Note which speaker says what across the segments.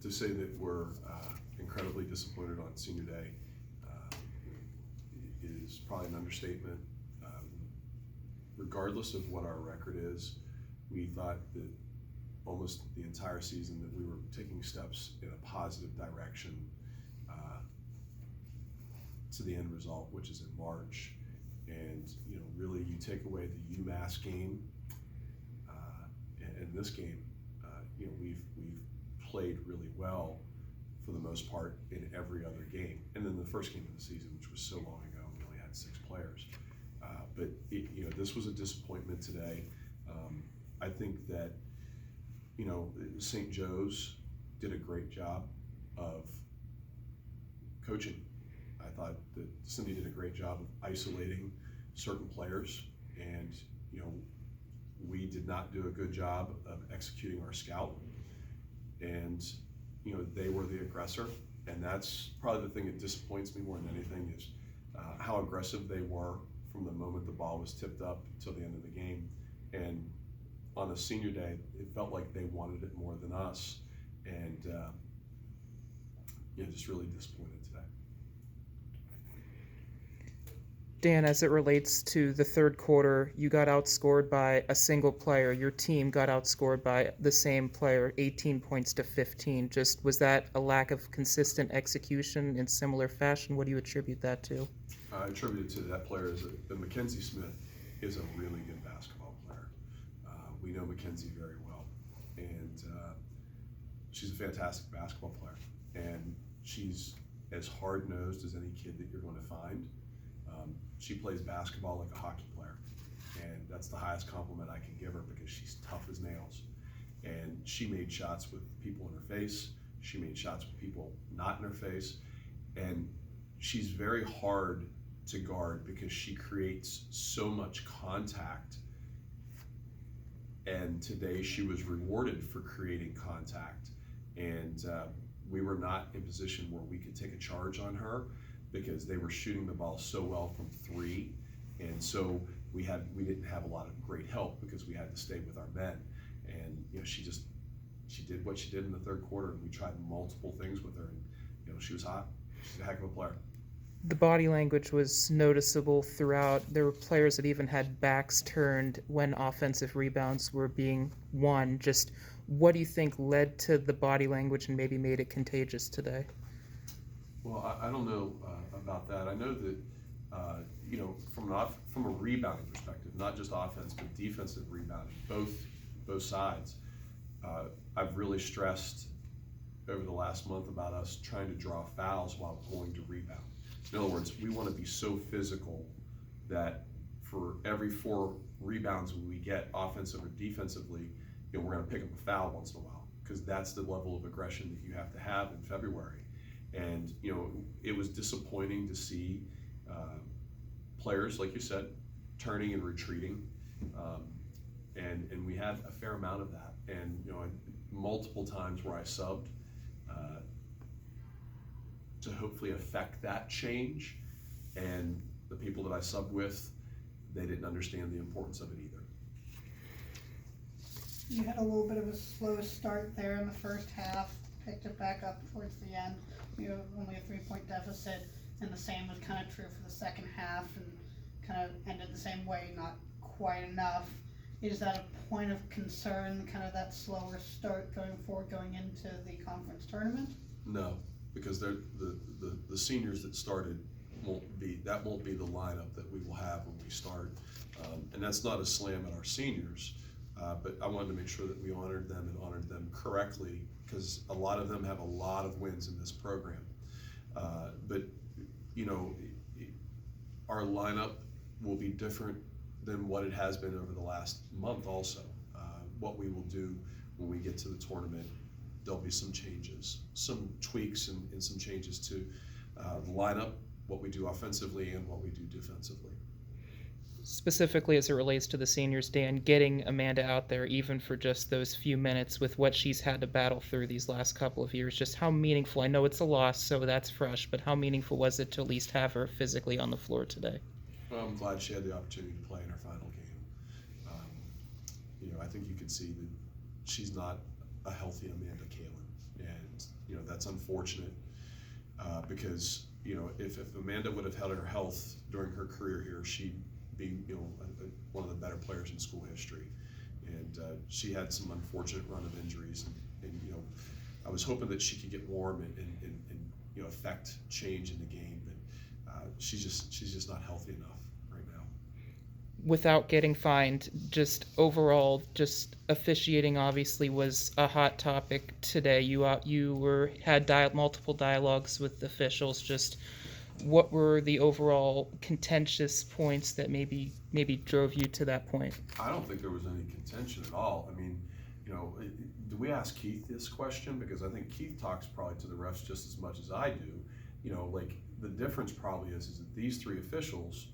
Speaker 1: to say that we're incredibly disappointed on senior day is probably an understatement. Regardless of what our record is, we thought that almost the entire season that we were taking steps in a positive direction to the end result, which is in March. And really, you take away the UMass game and this game, we've played really well for the most part in every other game. And then the first game of the season, which was so long ago, we only had 6 players. But this was a disappointment today. I think that St. Joe's did a great job of coaching. I thought that Cindy did a great job of isolating certain players, and we did not do a good job of executing our scout. And they were the aggressor, and that's probably the thing that disappoints me more than anything is how aggressive they were from the moment the ball was tipped up till the end of the game. And on a senior day, it felt like they wanted it more than us, and just really disappointed today.
Speaker 2: Dan, as it relates to the third quarter, you got outscored by a single player. Your team got outscored by the same player, 18 points to 15. Just, was that a lack of consistent execution in similar fashion? What do you attribute that to?
Speaker 1: I attribute it to that player that Mackenzie Smith is a really good basketball player. We know Mackenzie very well, and she's a fantastic basketball player. And she's as hard-nosed as any kid that you're going to find. She plays basketball like a hockey player, and that's the highest compliment I can give her because she's tough as nails. And she made shots with people in her face. She made shots with people not in her face. And she's very hard to guard because she creates so much contact. And today she was rewarded for creating contact. And we were not in a position where we could take a charge on her, because they were shooting the ball so well from 3, and so we didn't have a lot of great help because we had to stay with our men. And she did what she did in the third quarter, and we tried multiple things with her, and she was hot. She's a heck of a player.
Speaker 2: The body language was noticeable throughout. There were players that even had backs turned when offensive rebounds were being won. Just what do you think led to the body language and maybe made it contagious today?
Speaker 1: Well, I don't know about that. I know that from a rebounding perspective, not just offense but defensive rebounding, both sides. I've really stressed over the last month about us trying to draw fouls while going to rebound. In other words, we want to be so physical that for every 4 rebounds we get, offensive or defensively, we're going to pick up a foul once in a while, because that's the level of aggression that you have to have in February. And it was disappointing to see players, like you said, turning and retreating, and we had a fair amount of that. And multiple times where I subbed to hopefully affect that change, and the people that I subbed with, they didn't understand the importance of it either.
Speaker 3: You had a little bit of a slow start there in the first half, picked it back up towards the end. You have only a 3-point deficit, and the same was kind of true for the second half, and kind of ended the same way, not quite enough. Is that a point of concern, kind of that slower start going forward, going into the conference tournament?
Speaker 1: No, because the seniors that started won't be the lineup that we will have when we start, and that's not a slam at our seniors, but I wanted to make sure that we honored them and honored them correctly, because a lot of them have a lot of wins in this program. But our lineup will be different than what it has been over the last month also. What we will do when we get to the tournament, there'll be some changes, some tweaks and some changes to the lineup, what we do offensively and what we do defensively.
Speaker 2: Specifically as it relates to the seniors, Dan, getting Amanda out there even for just those few minutes with what she's had to battle through these last couple of years, just how meaningful, I know it's a loss, so that's fresh, but how meaningful was it to at least have her physically on the floor today?
Speaker 1: Well, I'm glad she had the opportunity to play in her final game. I think you can see that she's not a healthy Amanda Kalin, and that's unfortunate because, you know, if Amanda would have held her health during her career here, she'd be, you know, one of the better players in school history. And she had some unfortunate run of injuries, and you know, I was hoping that she could get warm and you know, affect change in the game, but she's just not healthy enough right now.
Speaker 2: Without getting fined, just overall, just officiating obviously was a hot topic today. You had multiple dialogues with officials. Just what were the overall contentious points that maybe drove you to that point?
Speaker 1: I don't think there was any contention at all. I mean, you know, do we ask Keith this question? Because I think Keith talks probably to the refs just as much as I do. You know, like the difference probably is that these three officials,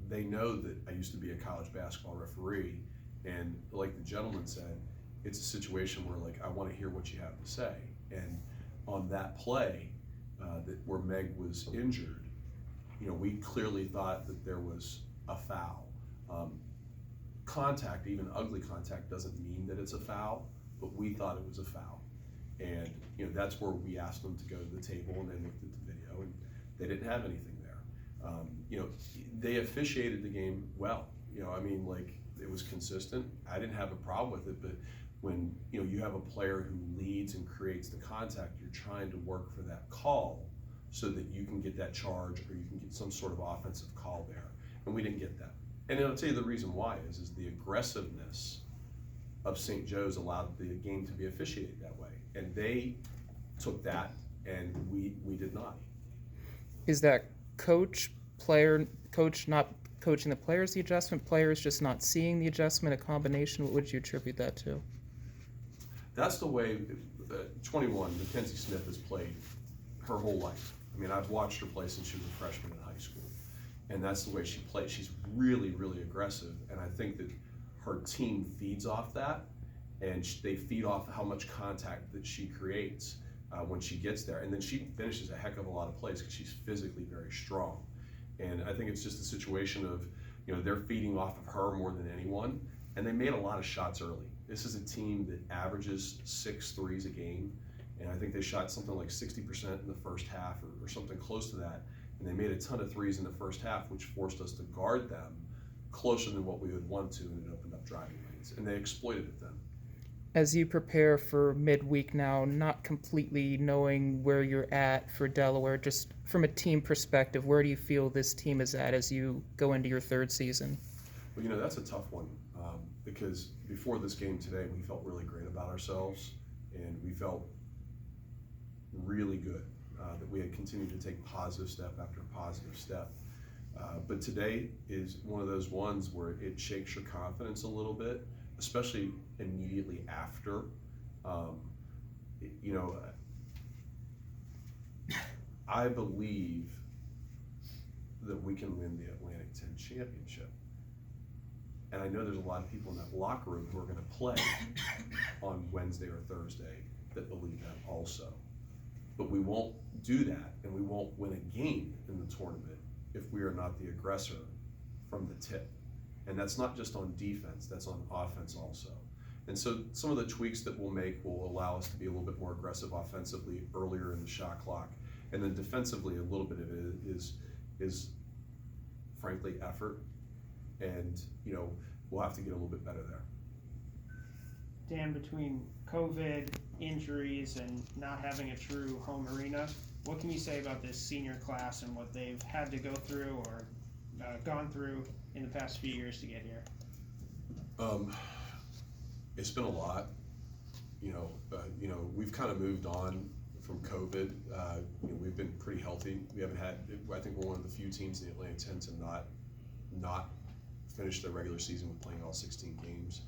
Speaker 1: they know that I used to be a college basketball referee, and like the gentleman said, it's a situation where like I want to hear what you have to say. And on that play, where Meg was injured, you know, we clearly thought that there was a foul. Contact, even ugly contact, doesn't mean that it's a foul, but we thought it was a foul. And, you know, that's where we asked them to go to the table, and they looked at the video, and they didn't have anything there. You know, they officiated the game well. You know, I mean, like, it was consistent. I didn't have a problem with it, but when, you know, you have a player who leads and creates the contact, you're trying to work for that call so that you can get that charge or you can get some sort of offensive call there. And we didn't get that. And I'll tell you the reason why is the aggressiveness of St. Joe's allowed the game to be officiated that way. And they took that, and we did not.
Speaker 2: Is that coach not coaching the players the adjustment, players just not seeing the adjustment, a combination? What would you attribute that to?
Speaker 1: That's the way 21, Mackenzie Smith, has played her whole life. I mean, I've watched her play since she was a freshman in high school, and that's the way she plays. She's really, really aggressive, and I think that her team feeds off that, and they feed off how much contact that she creates when she gets there, and then she finishes a heck of a lot of plays because she's physically very strong. And I think it's just a situation of, you know, they're feeding off of her more than anyone, and they made a lot of shots early. This is a team that averages 6 threes a game, and I think they shot something like 60% in the first half or something close to that, and they made a ton of threes in the first half, which forced us to guard them closer than what we would want to, and it opened up driving lanes, and they exploited it then.
Speaker 2: As you prepare for midweek now, not completely knowing where you're at for Delaware, just from a team perspective, where do you feel this team is at as you go into your third season?
Speaker 1: Well, you know, that's a tough one because before this game today, we felt really great about ourselves, and we felt really good that we had continued to take positive step after positive step. But today is one of those ones where it shakes your confidence a little bit, especially immediately after. You know, I believe that we can win the Atlantic 10 championship. And I know there's a lot of people in that locker room who are going to play on Wednesday or Thursday that believe that also. But we won't do that, and we won't win a game in the tournament if we are not the aggressor from the tip. And that's not just on defense, that's on offense also. And so some of the tweaks that we'll make will allow us to be a little bit more aggressive offensively earlier in the shot clock. And then defensively, a little bit of it is frankly effort. And, you know, we'll have to get a little bit better there.
Speaker 4: Dan, between COVID, injuries, and not having a true home arena, what can you say about this senior class and what they've had to go through or gone through in the past few years to get here?
Speaker 1: It's been a lot. You know, we've kind of moved on from COVID. You know, we've been pretty healthy. We haven't had. I think we're one of the few teams in the Atlantic 10 to not finish their regular season with playing all 16 games.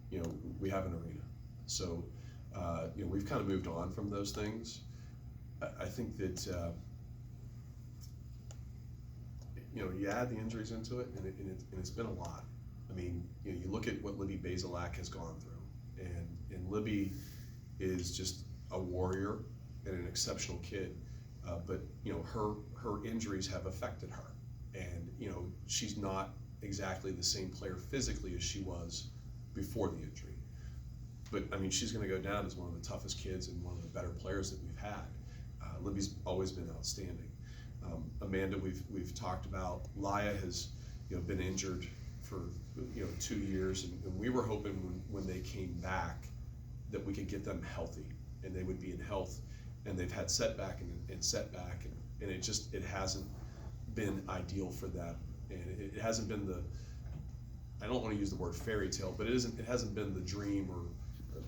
Speaker 1: You know, we have an arena, so you know, we've kind of moved on from those things. I think that you know, you add the injuries into it, and it's been a lot. I mean, you know, you look at what Libby Bazelak has gone through, and Libby is just a warrior and an exceptional kid. But you know, her injuries have affected her, and you know, she's not exactly the same player physically as she was before the injury. but I mean, she's going to go down as one of the toughest kids and one of the better players that we've had. Libby's always been outstanding. Amanda, we've talked about. Laya has, been injured for 2 years, and we were hoping when they came back that we could get them healthy and they would be in health. And they've had setback and setback, and it hasn't been ideal for them, and it hasn't been I don't want to use the word fairy tale, but it hasn't been the dream or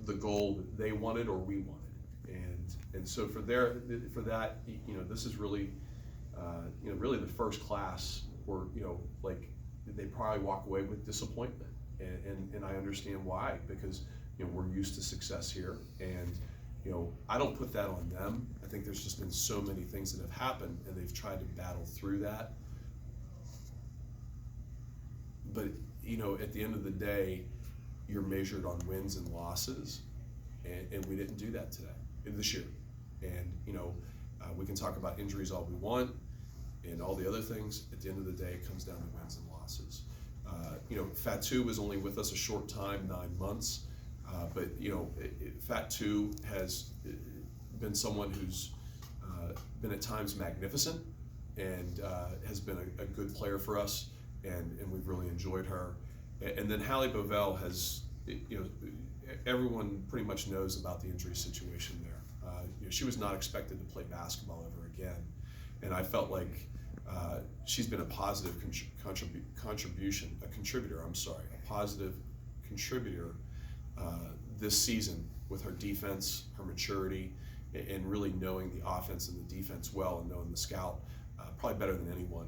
Speaker 1: the goal that they wanted or we wanted, and so for that, this is really, really the first class where, like, they probably walk away with disappointment, and I understand why, because we're used to success here, and I don't put that on them. I think there's just been so many things that have happened, and they've tried to battle through that. But, at the end of the day, you're measured on wins and losses, and we didn't do that this year. And, we can talk about injuries all we want and all the other things. At the end of the day, it comes down to wins and losses. Fatu was only with us a short time, 9 months. But Fatu has been someone who's been at times magnificent and has been a good player for us, and we've really enjoyed her. And then Hallie Bovell has, everyone pretty much knows about the injury situation there. She was not expected to play basketball ever again, and I felt like she's been a positive positive contributor this season with her defense, her maturity, and really knowing the offense and the defense well, and knowing the scout probably better than anyone.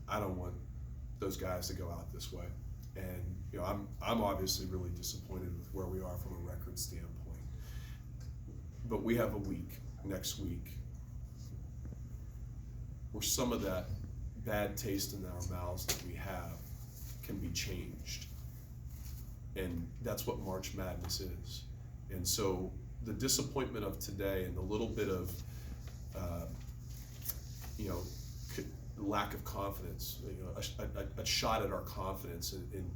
Speaker 1: I don't want those guys to go out this way, and I'm obviously really disappointed with where we are from a record standpoint. But we have a week next week where some of that bad taste in our mouths that we have can be changed, and that's what March Madness is. And so the disappointment of today and the little bit of lack of confidence, a shot at our confidence, and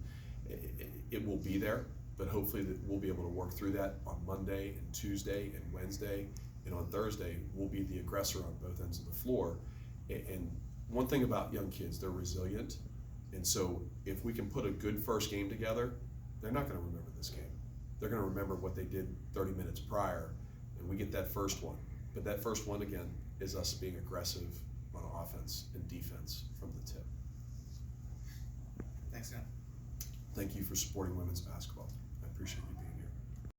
Speaker 1: it will be there, but hopefully that we'll be able to work through that on Monday and Tuesday and Wednesday, and on Thursday we'll be the aggressor on both ends of the floor. And one thing about young kids, they're resilient. And so if we can put a good first game together, they're not going to remember this game. They're going to remember what they did 30 minutes prior, and we get that first one. But that first one, again, is us being aggressive on offense and defense from the tip.
Speaker 5: Thanks, Scott.
Speaker 1: Thank you for supporting women's basketball. I appreciate you.